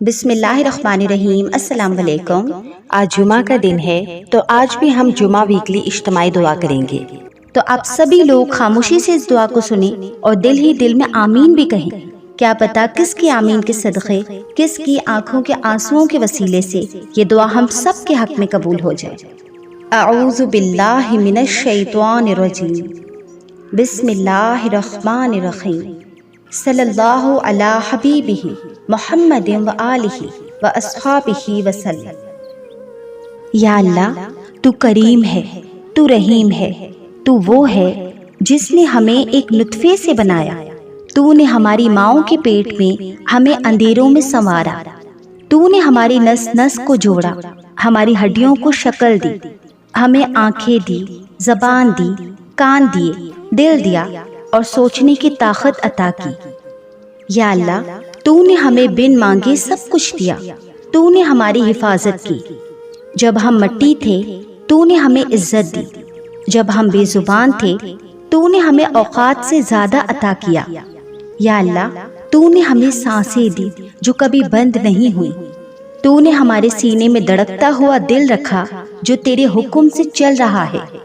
بسم اللہ الرحمن الرحیم۔ السلام علیکم۔ آج جمعہ کا دن ہے تو آج بھی ہم جمعہ ویکلی اجتماعی دعا کریں گے۔ تو آپ سبھی لوگ خاموشی سے اس دعا کو سنیں اور دل ہی دل میں آمین بھی کہیں۔ کیا پتا کس کی آمین کے صدقے، کس کی آنکھوں کے آنسوؤں کے وسیلے سے یہ دعا ہم سب کے حق میں قبول ہو جائے۔ اعوذ باللہ من الشیطان الرجیم، بسم اللہ الرحمن الرحیم، صلی اللہ علی حبیبہ محمد و آلہ و اصحابہ وسلم۔ یا اللہ، تو کریم ہے، تو رحیم ہے، تو وہ ہے جس نے ہمیں ایک نطفے سے بنایا۔ تو نے ہماری ماؤں کے پیٹ میں ہمیں اندھیروں میں سنوارا۔ تو نے ہماری نس نس کو جوڑا، ہماری ہڈیوں کو شکل دی، ہمیں آنکھیں دی، زبان دی، کان دیے، دل دیا اور سوچنے کی طاقت عطا کی۔ یا اللہ، تو نے ہمیں بن مانگے سب کچھ دیا۔ تو نے ہماری حفاظت کی۔ جب ہم مٹی تھے تو نے ہمیں عزت دی، جب ہم بے زبان تھے تو نے ہمیں اوقات سے زیادہ عطا کیا۔ یا اللہ، تو نے ہمیں سانسیں دی جو کبھی بند نہیں ہوئی۔ تو نے ہمارے سینے میں دھڑکتا ہوا دل رکھا جو تیرے حکم سے چل رہا ہے۔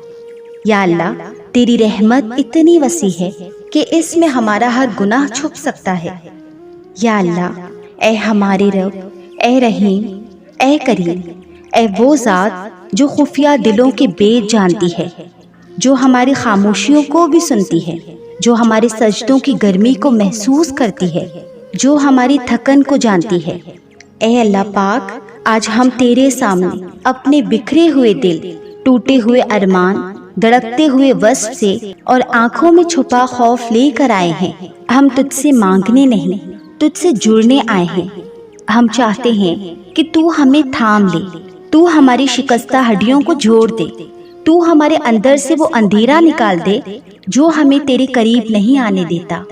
یا اللہ، تیری رحمت اتنی وسیع ہے کہ اس میں ہمارا ہر گناہ چھپ سکتا ہے۔ یا اللہ، اے ہمارے رب، اے رحیم، اے کریم، اے وہ ذات جو خفیہ دلوں کے بیت جانتی ہے، جو ہماری خاموشیوں کو بھی سنتی ہے، جو ہمارے سجدوں کی گرمی کو محسوس کرتی ہے، جو ہماری تھکن کو جانتی ہے۔ اے اللہ پاک، آج ہم تیرے سامنے اپنے بکھرے ہوئے دل، ٹوٹے ہوئے ارمان، دھڑکتے ہوئے وصف سے اور آنکھوں میں چھپا خوف لے کر آئے ہیں۔ ہم تجھ سے مانگنے نہیں، تجھ سے جڑنے آئے ہیں۔ ہم چاہتے ہیں کہ تو ہمیں تھام لے، تو ہماری شکستہ ہڈیوں کو جوڑ دے، تو ہمارے اندر سے وہ اندھیرا نکال دے جو ہمیں تیرے قریب نہیں آنے دیتا۔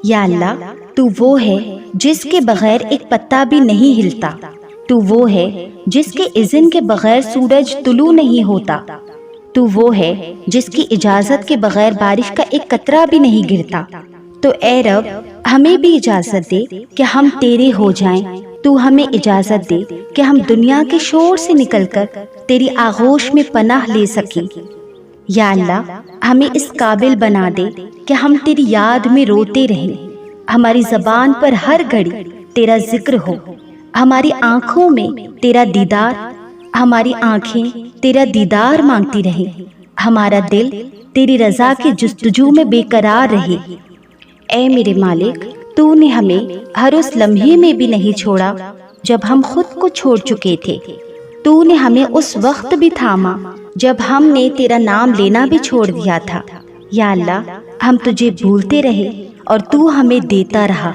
یا اللہ، تو وہ ہے جس کے بغیر ایک پتا بھی نہیں ہلتا۔ تو وہ ہے جس کے اذن کے بغیر سورج طلوع نہیں ہوتا۔ تو وہ ہے جس کی اجازت کے بغیر بارش کا ایک قطرہ بھی نہیں گرتا۔ تو اے رب، ہمیں بھی اجازت دے کہ ہم تیرے ہو جائیں۔ تو ہمیں اجازت دے کہ ہم دنیا کے شور سے نکل کر تیری آغوش میں پناہ لے سکیں۔ یا اللہ، ہمیں اس قابل بنا دے کہ ہم تیری یاد میں روتے رہیں، ہماری زبان پر ہر گھڑی تیرا ذکر ہو، ہماری آنکھوں میں تیرا دیدار، ہماری آنکھیں تیرا دیدار مانگتی رہیں، ہمارا دل تیری رضا کی جستجو میں بے قرار رہے۔ اے میرے مالک، تو نے ہمیں ہر اس لمحے میں بھی نہیں چھوڑا جب ہم خود کو چھوڑ چکے تھے۔ تو نے ہمیں اس وقت بھی تھاما جب ہم نے تیرا نام لینا بھی چھوڑ دیا تھا۔ یا اللہ، ہم تجھے بھولتے رہے اور تو ہمیں دیتا رہا۔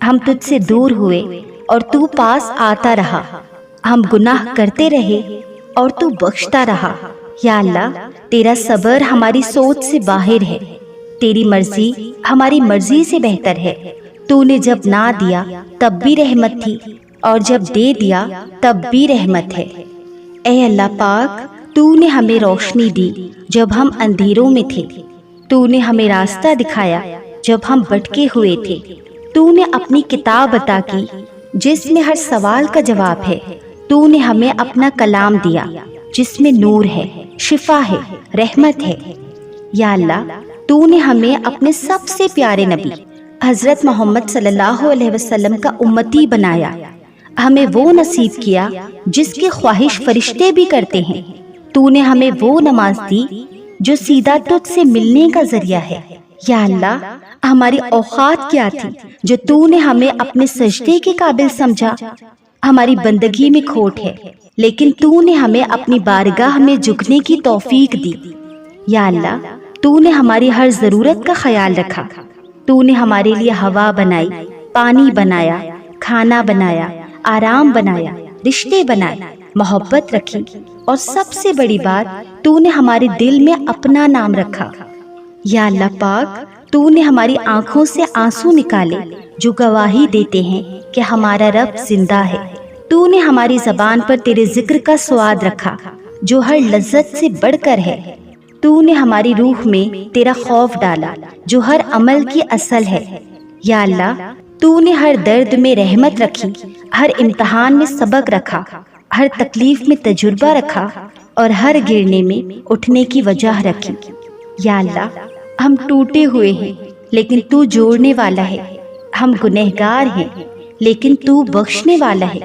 ہم تجھ سے دور ہوئے اور تو پاس آتا رہا۔ ہم گناہ کرتے رہے اور تو بخشتا رہا۔ یا اللہ، تیرا صبر ہماری سوچ سے باہر ہے، تیری مرضی ہماری مرضی سے بہتر ہے۔ تو نے جب نہ دیا تب بھی رحمت تھی، اور جب دے دیا تب بھی رحمت ہے۔ اے اللہ پاک، تو نے ہمیں روشنی دی جب ہم اندھیروں میں تھے، تو نے ہمیں راستہ دکھایا جب ہم بھٹکے ہوئے تھے، تو نے اپنی کتاب عطا کی جس میں ہر سوال کا جواب ہے، تو نے ہمیں اپنا کلام دیا جس میں نور ہے، شفا ہے، رحمت ہے۔ یا اللہ، تو نے ہمیں اپنے سب سے پیارے نبی حضرت محمد صلی اللہ علیہ وسلم کا امتی بنایا، ہمیں وہ نصیب کیا جس کی خواہش فرشتے بھی کرتے ہیں۔ تو نے ہمیں وہ نماز دی جو سیدھا تجھ سے ملنے کا ذریعہ ہے۔ یا اللہ، ہماری اوقات کیا تھی جو تو نے ہمیں اپنے سجدے کے قابل سمجھا؟ ہماری بندگی میں کھوٹ ہے، لیکن تو نے ہمیں اپنی بارگاہ میں جھکنے کی توفیق دی۔ یا اللہ، تو نے ہماری ہر ضرورت کا خیال رکھا۔ تو نے ہمارے لیے ہوا بنائی، پانی بنایا، کھانا بنایا، آرام بنایا، رشتے بنائے، محبت رکھی، اور سب سے بڑی بات، تو نے ہمارے دل میں اپنا نام رکھا۔ یا اللہ پاک، تو نے ہماری آنکھوں سے آنسو نکالے جو گواہی دیتے ہیں کہ ہمارا رب زندہ ہے۔ تو نے ہماری زبان پر تیرے ذکر کا سواد رکھا جو ہر لذت سے بڑھ کر ہے۔ تو نے ہماری روح میں تیرا خوف ڈالا جو ہر عمل کی اصل ہے۔ یا اللہ، تو نے ہر درد میں رحمت رکھی، ہر امتحان میں سبق رکھا، ہر تکلیف میں تجربہ رکھا اور ہر گرنے میں اٹھنے کی وجہ رکھی۔ یا اللہ، ہم ٹوٹے ہوئے ہیں لیکن تو جوڑنے والا ہے، ہم گنہگار ہیں لیکن تو بخشنے والا ہے،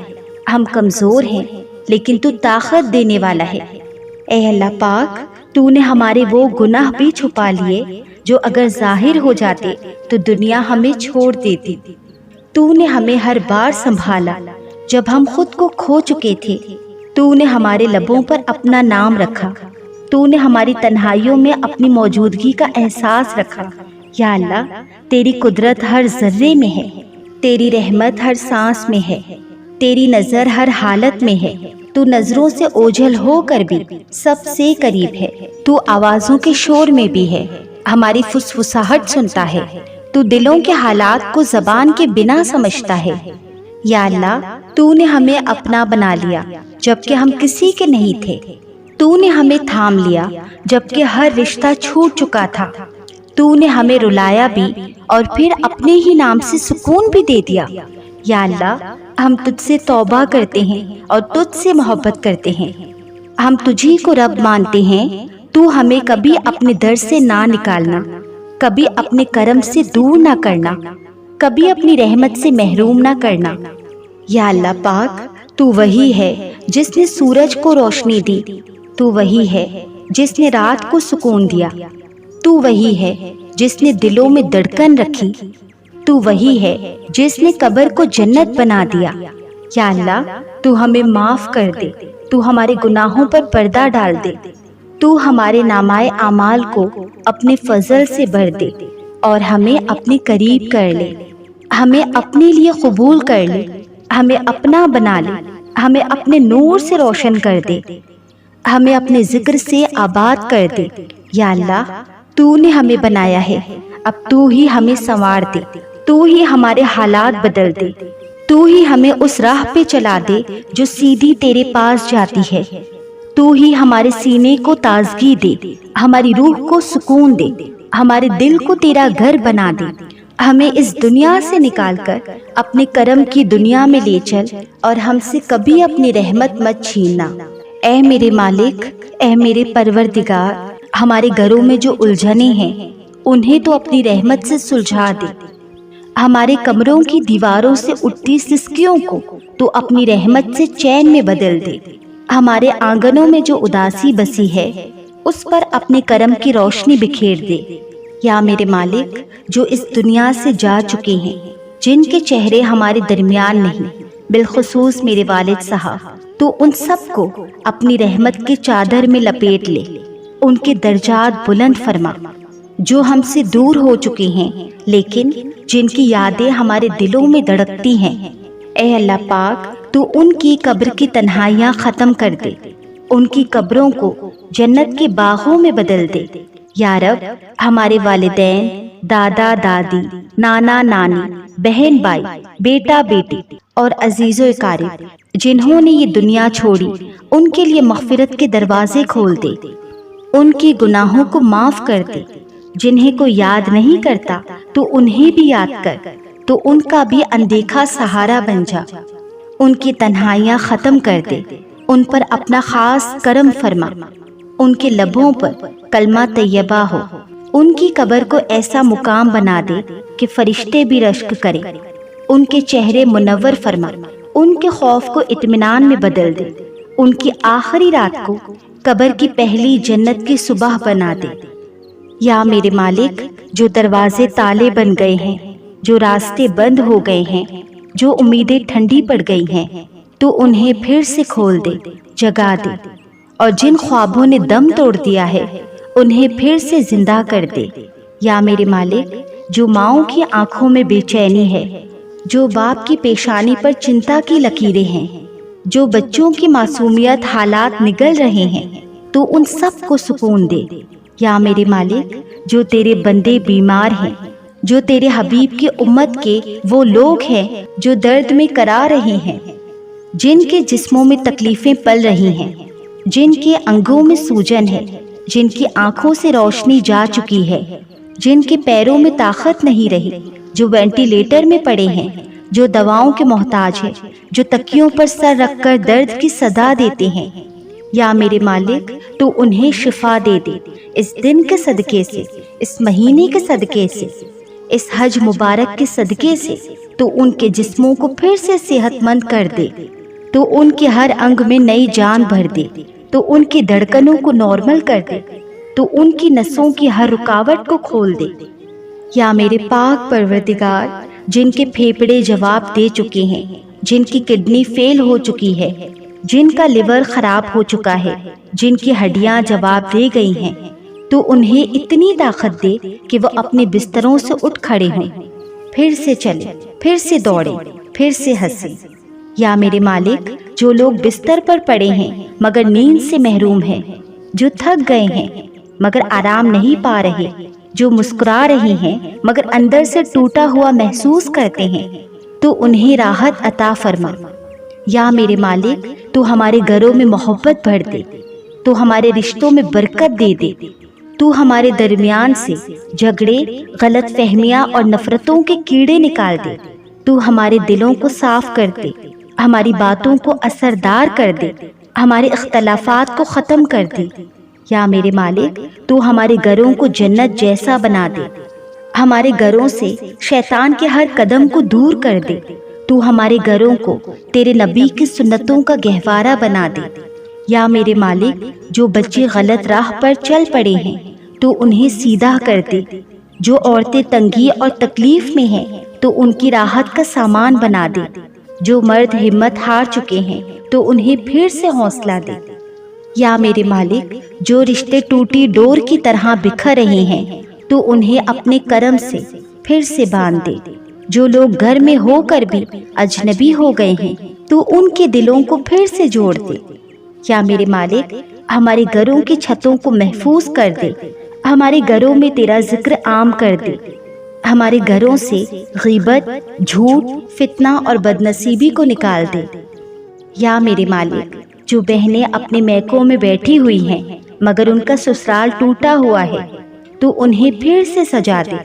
ہم کمزور ہیں لیکن تو طاقت دینے والا ہے۔ اے اللہ پاک، تو نے ہمارے وہ گناہ بھی چھپا لیے جو اگر ظاہر ہو جاتے تو دنیا ہمیں چھوڑ دیتی۔ تو نے ہمیں ہر بار سنبھالا جب ہم خود کو کھو چکے تھے۔ تو نے ہمارے لبوں پر اپنا نام رکھا، تو نے ہماری تنہائیوں میں اپنی موجودگی کا احساس رکھا۔ یا اللہ، تیری قدرت ہر ذرے میں ہے، تیری رحمت ہر سانس میں ہے، تیری نظر ہر حالت میں ہے۔ تو نظروں سے اوجھل ہو کر بھی سب سے قریب ہے، تو آوازوں کے شور میں بھی ہے، ہماری فسفساہٹ سنتا ہے، تو دلوں کے حالات کو زبان کے بنا سمجھتا ہے۔ یا اللہ، تو نے ہمیں اپنا بنا لیا جبکہ ہم کسی کے نہیں تھے، تو نے ہمیں تھام لیا جبکہ ہر رشتہ چھوٹ چکا تھا، تو نے ہمیں رلایا بھی اور پھر اپنے ہی نام سے سکون بھی دے دیا۔ یا اللہ، ہم تجھ سے توبہ کرتے ہیں اور تجھ سے محبت کرتے ہیں، ہم تجھی کو رب مانتے ہیں۔ تو ہمیں کبھی اپنے در سے نہ نکالنا، کبھی اپنے کرم سے دور نہ کرنا، کبھی اپنی رحمت سے محروم نہ کرنا۔ یا اللہ پاک، تو وہی ہے جس نے سورج کو روشنی دی، تو وہی ہے جس نے رات کو سکون دیا، تو وہی ہے جس نے دلوں میں دھڑکن رکھی، تو وہی ہے جس نے قبر کو جنت بنا دیا۔ یا اللہ، تو ہمیں معاف کر دے، تو ہمارے گناہوں پر پردہ ڈال دے، تو ہمارے نامۂ اعمال کو اپنے فضل سے بھر دے اور ہمیں اپنے قریب کر لے، ہمیں اپنے لیے قبول کر لے، ہمیں اپنا بنا لے، ہمیں اپنے نور سے روشن کر دے، ہمیں اپنے ذکر سے آباد کر دے۔ یا اللہ، تو نے ہمیں بنایا ہے، اب تو ہی ہمیں سنوار دے، تو ہی ہمارے حالات بدل دے، تو ہی ہمیں اس راہ پہ چلا دے جو سیدھی تیرے پاس جاتی ہے، تو ہی ہمارے سینے کو تازگی دے، ہماری روح کو سکون دے، ہمارے دل کو تیرا گھر بنا دے، ہمیں اس دنیا سے نکال کر اپنے کرم کی دنیا میں لے چل اور ہم سے کبھی اپنی رحمت مت چھیننا۔ اے میرے مالک، اے میرے پروردگار، ہمارے گھروں میں جو الجھنیں ہیں انہیں تو اپنی رحمت سے سلجھا دے، ہمارے کمروں کی دیواروں سے اٹھتی سسکیوں کو تو اپنی رحمت سے چین میں بدل دے، ہمارے آنگنوں میں جو اداسی بسی ہے اس پر اپنے کرم کی روشنی بکھیر دے۔ یا میرے مالک، جو اس دنیا سے جا چکے ہیں، جن کے چہرے ہمارے درمیان نہیں، بالخصوص میرے والد صاحب، تو ان سب کو اپنی رحمت کے چادر میں لپیٹ لے، ان کے درجات بلند فرما۔ جو ہم سے دور ہو چکے ہیں لیکن جن کی یادیں ہمارے دلوں میں دھڑکتی ہیں، اے اللہ پاک، تو ان کی قبر کی تنہائیاں ختم کر دے، ان کی قبروں کو جنت کے باغوں میں بدل دے۔ یا رب، ہمارے والدین، دادا دادی، نانا نانی، بہن بھائی، بیٹا بیٹی اور عزیز و اقارب جنہوں نے یہ دنیا چھوڑی، ان کے لیے مغفرت کے دروازے کھول دے، ان کی گناہوں کو معاف کر دے۔ جنہیں کوئی یاد نہیں کرتا تو انہیں بھی یاد کر، تو ان کا بھی اندیکھا سہارا بن جا، ان کی تنہائیاں ختم کر دے، ان پر اپنا خاص کرم فرما، ان کے لبوں پر کلمہ طیبہ ہو، ان کی قبر کو ایسا مقام بنا دے کہ فرشتے بھی رشک کریں، ان کے چہرے منور فرما، ان کے خوف کو اطمینان میں بدل دے، ان کی آخری رات کو قبر کی پہلی جنت کی صبح بنا دے۔ یا میرے مالک، جو دروازے تالے بن گئے ہیں، جو راستے بند ہو گئے ہیں، جو امیدیں ٹھنڈی پڑ گئی ہیں، تو انہیں پھر سے کھول دے، جگا دے، اور جن خوابوں نے دم توڑ دیا ہے انہیں پھر سے زندہ کر دے۔ یا میرے مالک، جو ماؤں کی آنکھوں میں بے چینی ہے، جو باپ کی پیشانی پر چنتا کی لکیریں ہیں، جو بچوں کی معصومیت حالات نگل رہے ہیں، تو ان سب کو سکون دے۔ یا میرے مالک، جو تیرے بندے بیمار ہیں، جو تیرے حبیب کی امت کے وہ لوگ ہیں جو درد میں کرا رہے ہیں، جن کے جسموں میں تکلیفیں پل رہی ہیں، جن کے انگوں میں سوجن ہے، جن کی آنکھوں سے روشنی جا چکی ہے، جن کے پیروں میں طاقت نہیں رہی، جو وینٹیلیٹر میں پڑے ہیں، جو دواؤں کے محتاج ہیں، جو تکیوں پر سر رکھ کر درد کی صدا دیتے ہیں۔ یا میرے مالک تو انہیں شفا دے دے، اس دن کے صدقے سے، اس مہینے کے صدقے سے، اس حج مبارک کے صدقے سے تو ان کے جسموں کو پھر سے صحت مند کر دے، تو ان کے ہر انگ میں نئی جان بھر دے، تو ان کی دھڑکنوں کو نارمل کر دے، تو ان کی نسوں کی ہر رکاوٹ کو کھول دے۔ یا میرے پاک پروردگار، جن کے پھیپھڑے جواب دے چکے ہیں، جن کی کڈنی فیل ہو چکی ہے، جن کا لیور خراب ہو چکا ہے، جن کی ہڈیاں جواب دے گئی ہیں، تو انہیں اتنی طاقت دے کہ وہ اپنے بستروں سے اٹھ کھڑے ہوں، پھر سے چلیں، پھر سے دوڑیں، پھر سے ہنسیں۔ یا میرے مالک، جو لوگ بستر پر پڑے ہیں مگر نیند سے محروم ہیں، جو تھک گئے ہیں مگر آرام نہیں پا رہے، جو مسکرا رہے ہیں مگر اندر سے ٹوٹا ہوا محسوس کرتے ہیں، تو انہیں راحت عطا فرما۔ یا میرے مالک، تو ہمارے گھروں میں محبت بھر دے، تو ہمارے رشتوں میں برکت دے دے، تو ہمارے درمیان سے جھگڑے، غلط فہمیاں اور نفرتوں کے کیڑے نکال دے، تو ہمارے دلوں کو صاف کر دے، ہماری باتوں کو اثردار کر دے، ہمارے اختلافات کو ختم کر دے۔ یا میرے مالک، تو ہمارے گھروں کو جنت جیسا بنا دے، ہمارے گھروں سے شیطان کے ہر قدم کو دور کر دے، تو ہمارے گھروں کو تیرے نبی کی سنتوں کا گہوارہ بنا دے۔ یا میرے مالک، جو بچے غلط راہ پر چل پڑے ہیں تو انہیں سیدھا کر دے، جو عورتیں تنگی اور تکلیف میں ہیں تو ان کی راحت کا سامان بنا دے، جو مرد ہمت ہار چکے ہیں تو انہیں پھر سے حوصلہ دے۔ یا میرے مالک، جو رشتے ٹوٹی ڈور کی طرح بکھر رہے ہیں تو انہیں اپنے کرم سے پھر سے باندھ دے، جو لوگ گھر میں ہو کر بھی اجنبی ہو گئے ہیں تو ان کے دلوں کو پھر سے جوڑ دے۔ یا میرے مالک، ہمارے گھروں کی چھتوں کو محفوظ کر دے، ہمارے گھروں میں تیرا ذکر عام کر دے، ہمارے گھروں سے غیبت، جھوٹ، فتنہ اور بدنصیبی کو نکال دے۔ یا میرے مالک، جو بہنیں اپنے میکوں میں بیٹھی ہوئی ہیں مگر ان کا سسرال ٹوٹا ہوا ہے تو انہیں پھر سے سجا دے،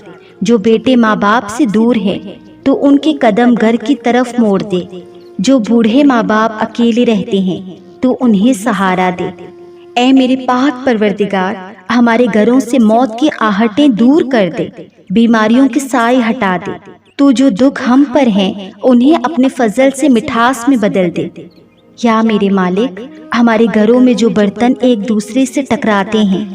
جو بیٹے ماں باپ سے دور ہیں تو ان کے قدم گھر کی طرف موڑ دے، جو بوڑھے ماں باپ اکیلے رہتے ہیں تو انہیں سہارا دے۔ اے میرے پاک پروردگار، ہمارے گھروں سے موت کی آہٹیں دور کر دے، بیماریوں کے سائے ہٹا دے، تو جو دکھ ہم پر ہیں انہیں اپنے فضل سے مٹھاس میں بدل دے۔ یا میرے مالک، ہمارے گھروں میں جو برتن ایک دوسرے سے ٹکراتے ہیں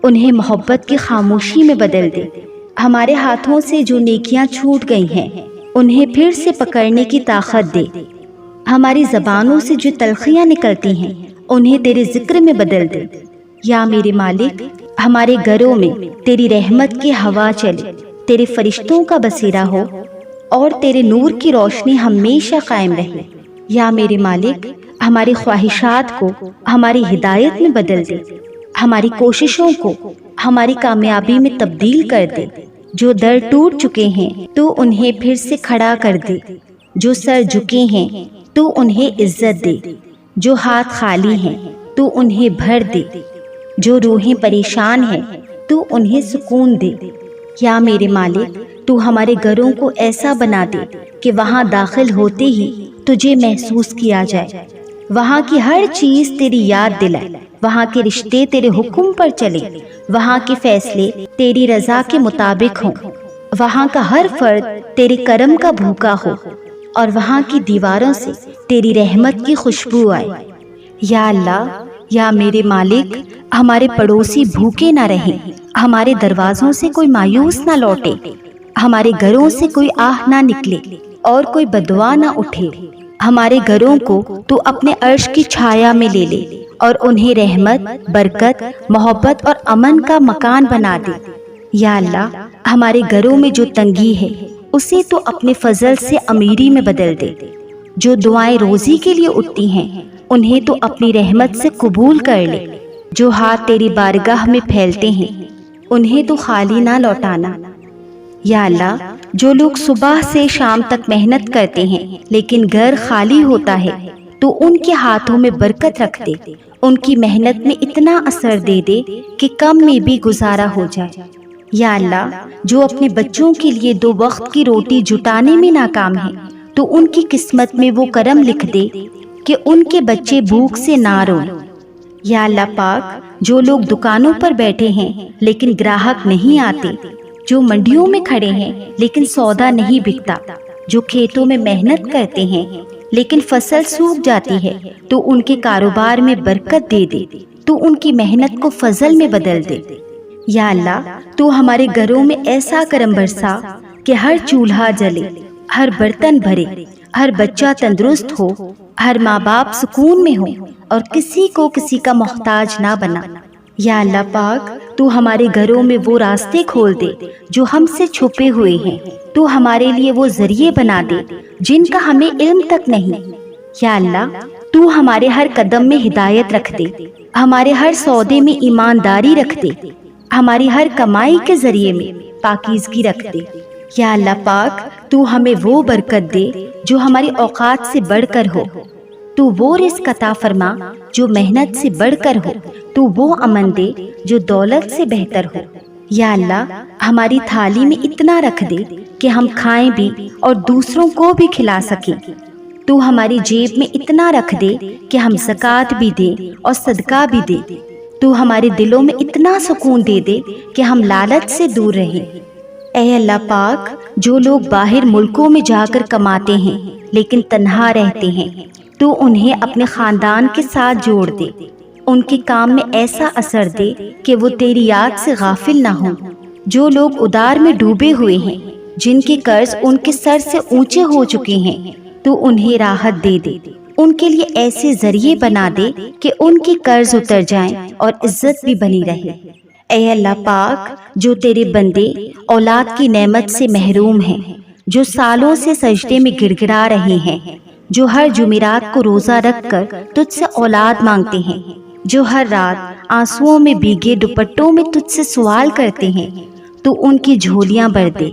انہیں محبت کی خاموشی میں بدل دے، ہمارے ہاتھوں سے جو نیکیاں چھوٹ گئی ہیں انہیں پھر سے پکڑنے کی طاقت دے، ہماری زبانوں سے جو تلخیاں نکلتی ہیں انہیں تیرے ذکر میں بدل دے۔ یا میرے مالک، ہمارے گھروں میں تیری رحمت کی ہوا چلے، تیرے فرشتوں کا بسیرا ہو اور تیرے نور کی روشنی ہمیشہ قائم رہے۔ یا میرے مالک، ہماری خواہشات کو ہماری ہدایت میں بدل دے، ہماری کوششوں کو ہماری کامیابی میں تبدیل کر دے، جو در ٹوٹ چکے ہیں تو انہیں پھر سے کھڑا کر دے، جو سر جھکے ہیں تو انہیں عزت دے، جو ہاتھ خالی ہیں تو انہیں بھر دے، جو روحیں پریشان ہیں تو انہیں سکون دے۔ یا میرے مالک، تو ہمارے گھروں کو ایسا بنا دے کہ وہاں داخل ہوتے ہی تجھے محسوس کیا جائے، وہاں کی ہر چیز تیری یاد دلائے، وہاں کے رشتے تیرے حکم پر چلے، وہاں کے فیصلے تیری رضا کے مطابق ہوں، وہاں کا ہر فرد تیرے کرم کا بھوکا ہو اور وہاں کی دیواروں سے تیری رحمت کی خوشبو آئے۔ یا اللہ، یا میرے مالک، ہمارے پڑوسی بھوکے نہ رہیں، ہمارے دروازوں سے کوئی مایوس نہ لوٹے، ہمارے گھروں سے کوئی آہ نہ نکلے اور کوئی بدعا نہ اٹھے۔ ہمارے گھروں کو تو اپنے عرش کی چھایا میں لے لے اور انہیں رحمت، برکت، محبت اور امن کا مکان بنا دے۔ یا اللہ، ہمارے گھروں میں جو تنگی ہے اسے تو اپنے فضل سے امیری میں بدل دے، جو دعائیں روزی کے لیے اٹھتی ہیں انہیں تو اپنی رحمت سے قبول کر لے، جو ہاتھ تیری بارگاہ میں پھیلتے ہیں انہیں تو خالی نہ لوٹانا۔ یا اللہ، جو لوگ صبح سے شام تک محنت کرتے ہیں لیکن گھر خالی ہوتا ہے تو ان کے ہاتھوں میں برکت رکھ دے، ان کی محنت میں اتنا اثر دے دے کہ کم میں بھی گزارا ہو جائے۔ یا اللہ جو اپنے بچوں کے لیے 2 وقت کی روٹی جٹانے میں ناکام ہیں تو ان کی قسمت میں وہ کرم لکھ دے کہ ان کے بچے بھوک سے نہ روئیں۔ یا اللہ پاک جو لوگ دکانوں پر بیٹھے ہیں لیکن گراہک نہیں آتے، جو منڈیوں میں کھڑے ہیں لیکن سودا نہیں بکتا، جو کھیتوں میں محنت کرتے ہیں لیکن فصل سوکھ جاتی ہے تو ان کے کاروبار میں برکت دے دے، تو ان کی محنت کو فضل میں بدل دے۔ یا اللہ تو ہمارے گھروں میں ایسا کرم برسا کہ ہر چولہا جلے، ہر برتن بھرے، ہر بچہ تندرست ہو، ہر ماں باپ سکون میں ہو اور کسی کو کسی کا محتاج نہ بنا۔ یا اللہ پاک تو ہمارے گھروں میں وہ راستے کھول دے جو ہم سے چھپے ہوئے ہیں، تو ہمارے لیے وہ ذریعے بنا دے جن کا ہمیں علم تک نہیں۔ یا اللہ تو ہمارے ہر قدم میں ہدایت رکھ دے، ہمارے ہر سودے میں ایمانداری رکھ دے، ہماری ہر کمائی کے ذریعے میں پاکیزگی رکھ دے۔ یا اللہ پاک تو ہمیں وہ برکت دے جو ہماری اوقات سے بڑھ کر ہو، تو وہ رزق عطا فرما جو محنت سے بڑھ کر ہو، تو وہ امن دے جو دولت سے بہتر ہو۔ یا اللہ ہماری تھالی میں اتنا رکھ دے کہ ہم کھائیں بھی اور دوسروں کو بھی کھلا سکیں، تو ہماری جیب میں اتنا رکھ دے کہ ہم زکوٰۃ بھی دیں اور صدقہ بھی دیں، تو ہمارے دلوں میں اتنا سکون دے دے کہ ہم لالچ سے دور رہیں۔ اے اللہ پاک جو لوگ باہر ملکوں میں جا کر کماتے ہیں لیکن تنہا رہتے ہیں تو انہیں اپنے خاندان کے ساتھ جوڑ دے، ان کے کام میں ایسا اثر دے کہ وہ تیری یاد سے غافل نہ ہوں۔ جو لوگ ادار میں ڈوبے ہوئے ہیں، جن کے قرض ان کے سر سے اونچے ہو چکے ہیں، تو انہیں راحت دے دے، ان کے لیے ایسے ذریعے بنا دے کہ ان کی قرض اتر جائیں اور عزت بھی بنی رہے۔ اے اللہ پاک جو تیرے بندے اولاد کی نعمت سے محروم ہیں، جو سالوں سے سجدے میں گڑ گڑا رہے ہیں، جو ہر جمعرات کو روزہ رکھ کر تجھ سے اولاد مانگتے ہیں، جو ہر رات آنسوؤں میں بھیگے دوپٹوں میں تجھ سے سوال کرتے ہیں، تو ان کی جھولیاں بھر دے،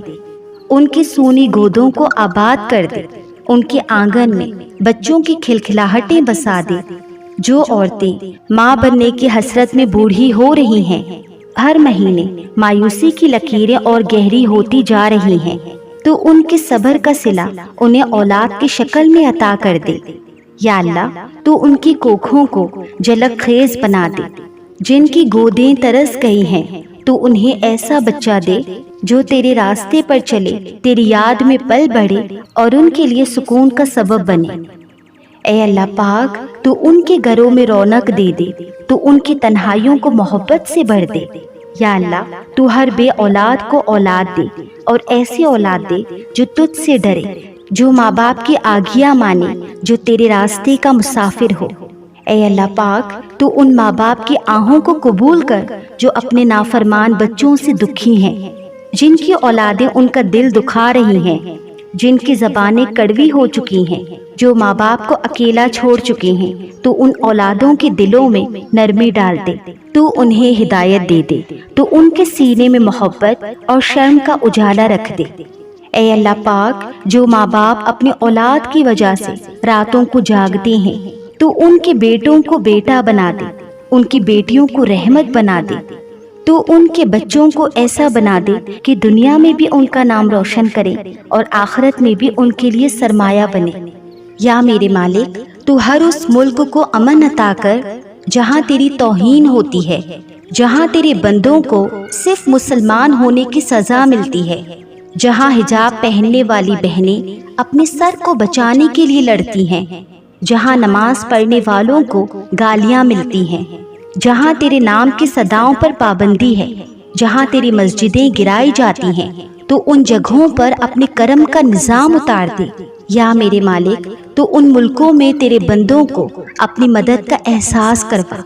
ان کی سونی گودوں کو آباد کر دے، ان کے آنگن میں بچوں کی کھلکھلاہٹیں بسا دے۔ جو عورتیں ماں بننے کی حسرت میں بوڑھی ہو رہی ہیں، ہر مہینے مایوسی کی لکیریں اور گہری ہوتی جا رہی ہیں، تو ان کے صبر کا صلہ انہیں اولاد کی شکل میں عطا کر دے۔ یا اللہ تو ان کی کوکھوں کو جھلک خیز بنا دے، جن کی گودیں ترس گئی ہیں تو انہیں ایسا بچہ دے جو تیرے راستے پر چلے، تیری یاد میں پل بڑھے اور ان کے لیے سکون کا سبب بنے۔ اے اللہ پاک تو ان کے گھروں میں رونق دے دے، تو ان کی تنہائیوں کو محبت سے بھر دے۔ یا اللہ تو ہر بے اولاد کو اولاد دے، اور ایسی اولاد دے جو تجھ سے ڈرے، جو ماں باپ کی آگیاں مانے، جو تیرے راستے کا مسافر ہو۔ اے اللہ پاک تو ان ماں باپ کی آہوں کو قبول کر جو اپنے نافرمان بچوں سے دکھی ہیں، جن کی اولادیں ان کا دل دکھا رہی ہیں، جن کی زبانیں کڑوی ہو چکی ہیں، جو ماں باپ کو اکیلا چھوڑ چکے ہیں، تو ان اولادوں کے دلوں میں نرمی ڈال دے، تو انہیں ہدایت دے دے، تو ان کے سینے میں محبت اور شرم کا اجالا رکھ دے۔ اے اللہ پاک جو ماں باپ اپنی اولاد کی وجہ سے راتوں کو جاگتے ہیں، تو ان کے بیٹوں کو بیٹا بنا دے، ان کی بیٹیوں کو رحمت بنا دے، تو ان کے بچوں کو ایسا بنا دے کہ دنیا میں بھی ان کا نام روشن کرے اور آخرت میں بھی ان کے لیے سرمایہ بنے۔ یا میرے مالک تو ہر اس ملک کو امن عطا کر جہاں تیری توہین ہوتی ہے، جہاں تیرے بندوں کو صرف مسلمان ہونے کی سزا ملتی ہے، جہاں حجاب پہننے والی بہنیں اپنے سر کو بچانے کے لیے لڑتی ہیں، جہاں نماز پڑھنے والوں کو گالیاں ملتی ہیں، جہاں تیرے نام کی صداؤں پر پابندی ہے، جہاں تیری مسجدیں گرائی جاتی ہیں، تو ان جگہوں پر اپنے کرم کا نظام اتار دے۔ یا میرے مالک تو ان ملکوں میں تیرے بندوں کو اپنی مدد کا احساس کروا،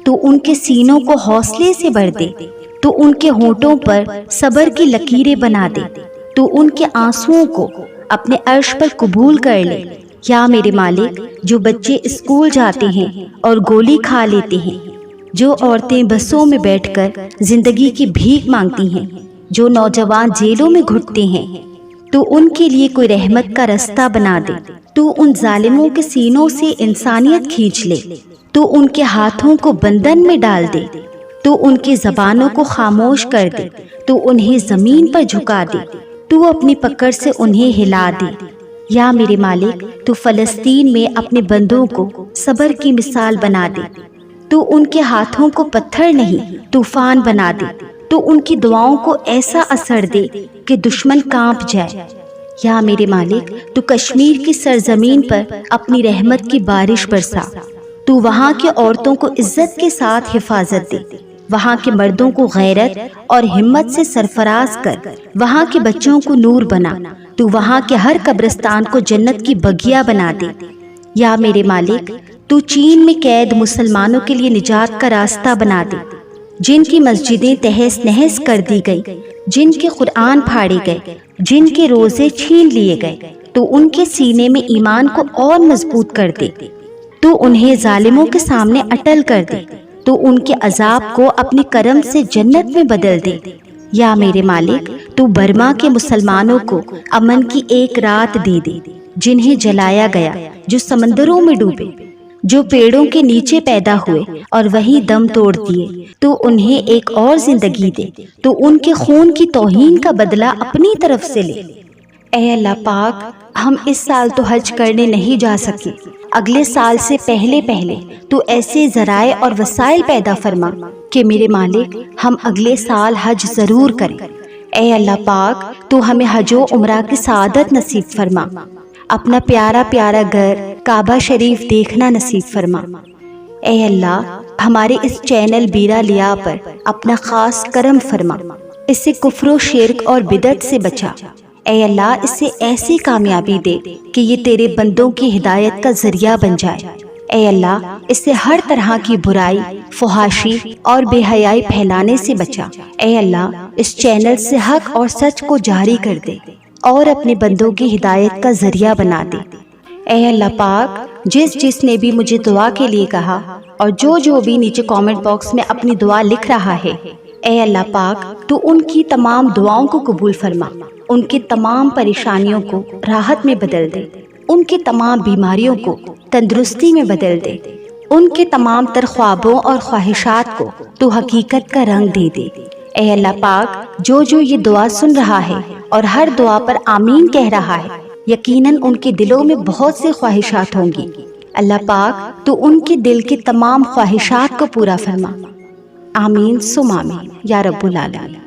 تو ان کے سینوں کو حوصلے سے بھر دے، تو ان کے ہونٹوں پر صبر کی لکیریں بنا دے، تو ان کے آنسوؤں کو اپنے عرش پر قبول کر لے۔ یا میرے مالک جو بچے اسکول جاتے ہیں اور گولی کھا لیتے ہیں، جو عورتیں بسوں میں بیٹھ کر زندگی کی بھیک مانگتی ہیں، جو نوجوان جیلوں میں گھٹتے ہیں، تو ان کے لیے کوئی رحمت کا رستہ بنا دے، تو ان ظالموں کے سینوں سے انسانیت کھینچ لے، تو ان کے ہاتھوں کو بندھن میں ڈال دے، تو ان کی زبانوں کو خاموش کر دے، تو انہیں زمین پر جھکا دے، تو اپنی پکڑ سے انہیں ہلا دے۔ یا میرے مالک، تو فلسطین میں اپنے بندوں کو صبر کی مثال بنا دے، تو ان کے ہاتھوں کو پتھر نہیں طوفان بنا دے، تو ان کی دعاؤں کو ایسا اثر دے کہ دشمن کانپ جائے۔ یا میرے مالک، تو کشمیر کی سرزمین پر اپنی رحمت کی بارش برسا، تو وہاں کے عورتوں کو عزت کے ساتھ حفاظت دے، وہاں کے مردوں کو غیرت اور ہمت سے سرفراز کر، وہاں کے بچوں کو نور بنا، تو وہاں کے ہر قبرستان کو جنت کی بگیا بنا دے۔ یا میرے مالک، تو چین میں قید مسلمانوں کے لیے نجات کا راستہ بنا دے، جن کی مسجدیں تہس نہس کر دی گئی، جن کے قرآن پھاڑے گئے، جن کے روزے چھین لیے گئے، تو ان کے سینے میں ایمان کو اور مضبوط کر دے، تو انہیں ظالموں کے سامنے اٹل کر دے، تو ان کے عذاب کو اپنے کرم سے جنت میں بدل دے۔ یا میرے مالک، تو برما کے مسلمانوں کو امن کی ایک رات دے دے، جنہیں جلایا گیا، جو سمندروں میں ڈوبے، جو پیڑوں کے نیچے پیدا ہوئے اور وہیں دم توڑ دیے، تو انہیں ایک اور زندگی دے، تو ان کے خون کی توہین کا بدلہ اپنی طرف سے لے۔ اے اللہ پاک، ہم اس سال تو حج کرنے نہیں جا سکے، اگلے سال سے پہلے تو ایسے ذرائع اور وسائل پیدا فرما کہ میرے مالک ہم اگلے سال حج ضرور کریں۔ اے اللہ پاک، تو ہمیں حج و عمرہ کی سعادت نصیب فرما، اپنا پیارا پیارا گھر کعبہ شریف دیکھنا نصیب فرما۔ اے اللہ، ہمارے اس چینل بیرا لیا پر اپنا خاص کرم فرما، اسے کفر و شرک اور بدعت سے بچا۔ اے اللہ، اسے ایسی کامیابی دے کہ یہ تیرے بندوں کی ہدایت کا ذریعہ بن جائے۔ اے اللہ، اسے ہر طرح کی برائی، فحاشی اور بے حیائی پھیلانے سے بچا۔ اے اللہ، اس چینل سے حق اور سچ کو جاری کر دے اور اپنے بندوں کی ہدایت کا ذریعہ بنا دے۔ اے اللہ پاک، جس نے بھی مجھے دعا کے لیے کہا اور جو بھی نیچے کامنٹ باکس میں اپنی دعا لکھ رہا ہے، اے اللہ پاک، تو ان کی تمام دعاؤں کو قبول فرما، ان کی تمام پریشانیوں کو راحت میں بدل دے، ان کی تمام بیماریوں کو تندرستی میں بدل دے، ان کے تمام تر خوابوں اور خواہشات کو تو حقیقت کا رنگ دے دے۔ اے اللہ پاک، جو یہ دعا سن رہا ہے اور ہر دعا پر آمین کہہ رہا ہے، یقیناً ان کے دلوں میں بہت سی خواہشات ہوں گی۔ اللہ پاک، تو ان کے دل کی تمام خواہشات کو پورا فرما۔ آمین ثم آمین یا رب العالمین۔